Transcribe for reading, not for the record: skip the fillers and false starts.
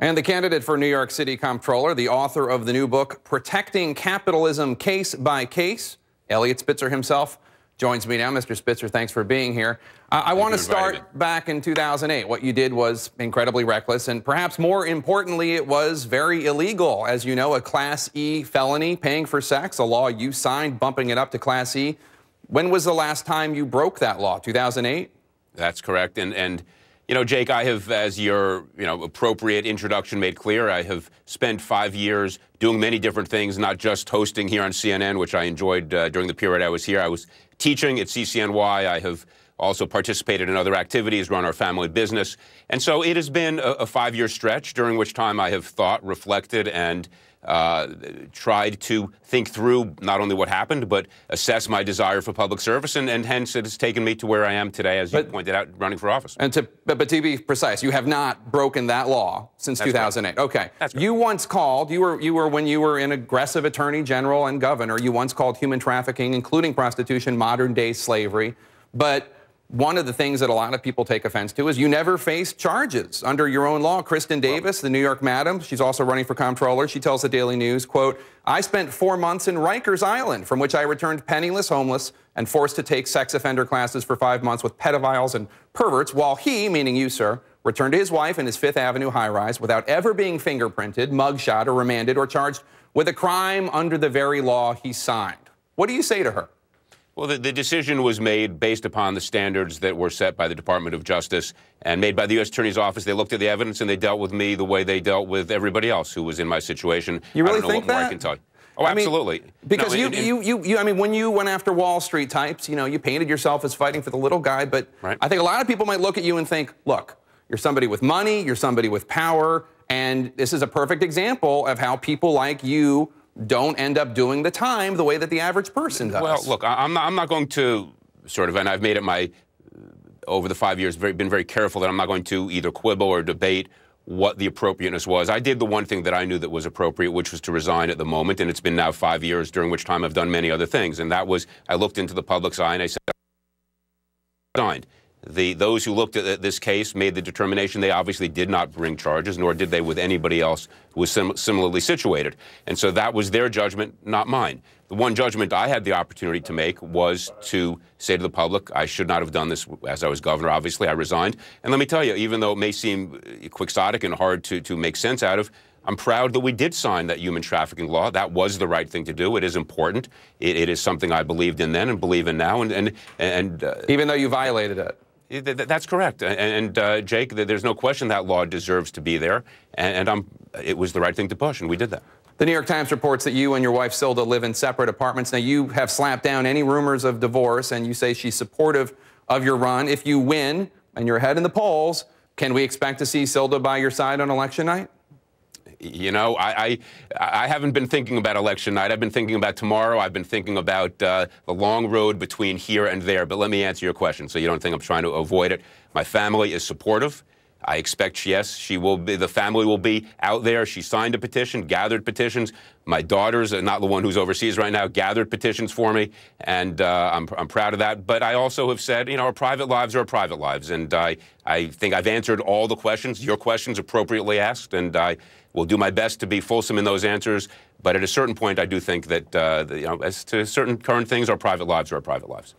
And the candidate for New York City Comptroller, the author of the new book, Protecting Capitalism Case by Case, Eliot Spitzer himself, joins me now. Mr. Spitzer, thanks for being here. I want to start back in 2008. What you did was incredibly reckless, and perhaps more importantly, it was very illegal. As you know, a Class E felony, paying for sex, a law you signed, bumping it up to Class E. When was the last time you broke that law? 2008? That's correct. And you know, Jake, I have, as your appropriate introduction made clear, I have spent 5 years doing many different things, not just hosting here on CNN, which I enjoyed during the period I was here. I was teaching at CCNY. I have also participated in other activities, run our family business. And so it has been a 5-year stretch during which time I have thought, reflected, and tried to think through not only what happened, but assess my desire for public service, and hence it has taken me to where I am today, as you pointed out, running for office. And but to be precise, you have not broken that law since 2008. Okay. You once called, when you were an aggressive attorney general and governor, you once called human trafficking, including prostitution, modern-day slavery. But one of the things that a lot of people take offense to is you never faced charges under your own law. Kristen Davis, the New York Madam, she's also running for comptroller. She tells the Daily News, quote, "I spent 4 months in Rikers Island, from which I returned penniless, homeless, and forced to take sex offender classes for 5 months with pedophiles and perverts, while he," meaning you, sir, "returned to his wife in his Fifth Avenue high-rise without ever being fingerprinted, mugshot, or remanded, or charged with a crime under the very law he signed." What do you say to her? Well, the decision was made based upon the standards that were set by the Department of Justice and made by the U.S. Attorney's Office. They looked at the evidence and they dealt with me the way they dealt with everybody else who was in my situation. You really I don't know think what more that? I can tell you. Oh, absolutely. I mean, because I mean, when you went after Wall Street types, you painted yourself as fighting for the little guy. But I think a lot of people might look at you and think, look, you're somebody with money, you're somebody with power, and this is a perfect example of how people like you don't end up doing the time the way that the average person does. Well, look, I'm not going to and I've made it over the 5 years, been very careful that I'm not going to either quibble or debate what the appropriateness was. I did the one thing that I knew that was appropriate, which was to resign at the moment, and it's been now 5 years, during which time I've done many other things, and that was, I looked into the public's eye and I said, I resigned. Those who looked at this case made the determination they obviously did not bring charges, nor did they with anybody else who was similarly situated. And so that was their judgment, not mine. The one judgment I had the opportunity to make was to say to the public, I should not have done this as I was governor. Obviously, I resigned. And let me tell you, even though it may seem quixotic and hard to make sense out of, I'm proud that we did sign that human trafficking law. That was the right thing to do. It is important. It is something I believed in then and believe in now. And even though you violated it. That's correct. And Jake, there's no question that law deserves to be there. And it was the right thing to push, and we did that. The New York Times reports that you and your wife, Silda, live in separate apartments. Now, you have slapped down any rumors of divorce, and you say she's supportive of your run. If you win and you're ahead in the polls, can we expect to see Silda by your side on election night? You know, I haven't been thinking about election night. I've been thinking about tomorrow. I've been thinking about the long road between here and there. But let me answer your question so you don't think I'm trying to avoid it. My family is supportive. I expect, yes, the family will be out there. She signed a petition, gathered petitions. My daughters, not the one who's overseas right now, gathered petitions for me, and I'm proud of that. But I also have said, our private lives are our private lives, and I think I've answered all the questions, your questions appropriately asked, and I will do my best to be fulsome in those answers. But at a certain point, I do think that, as to certain current things, our private lives are our private lives.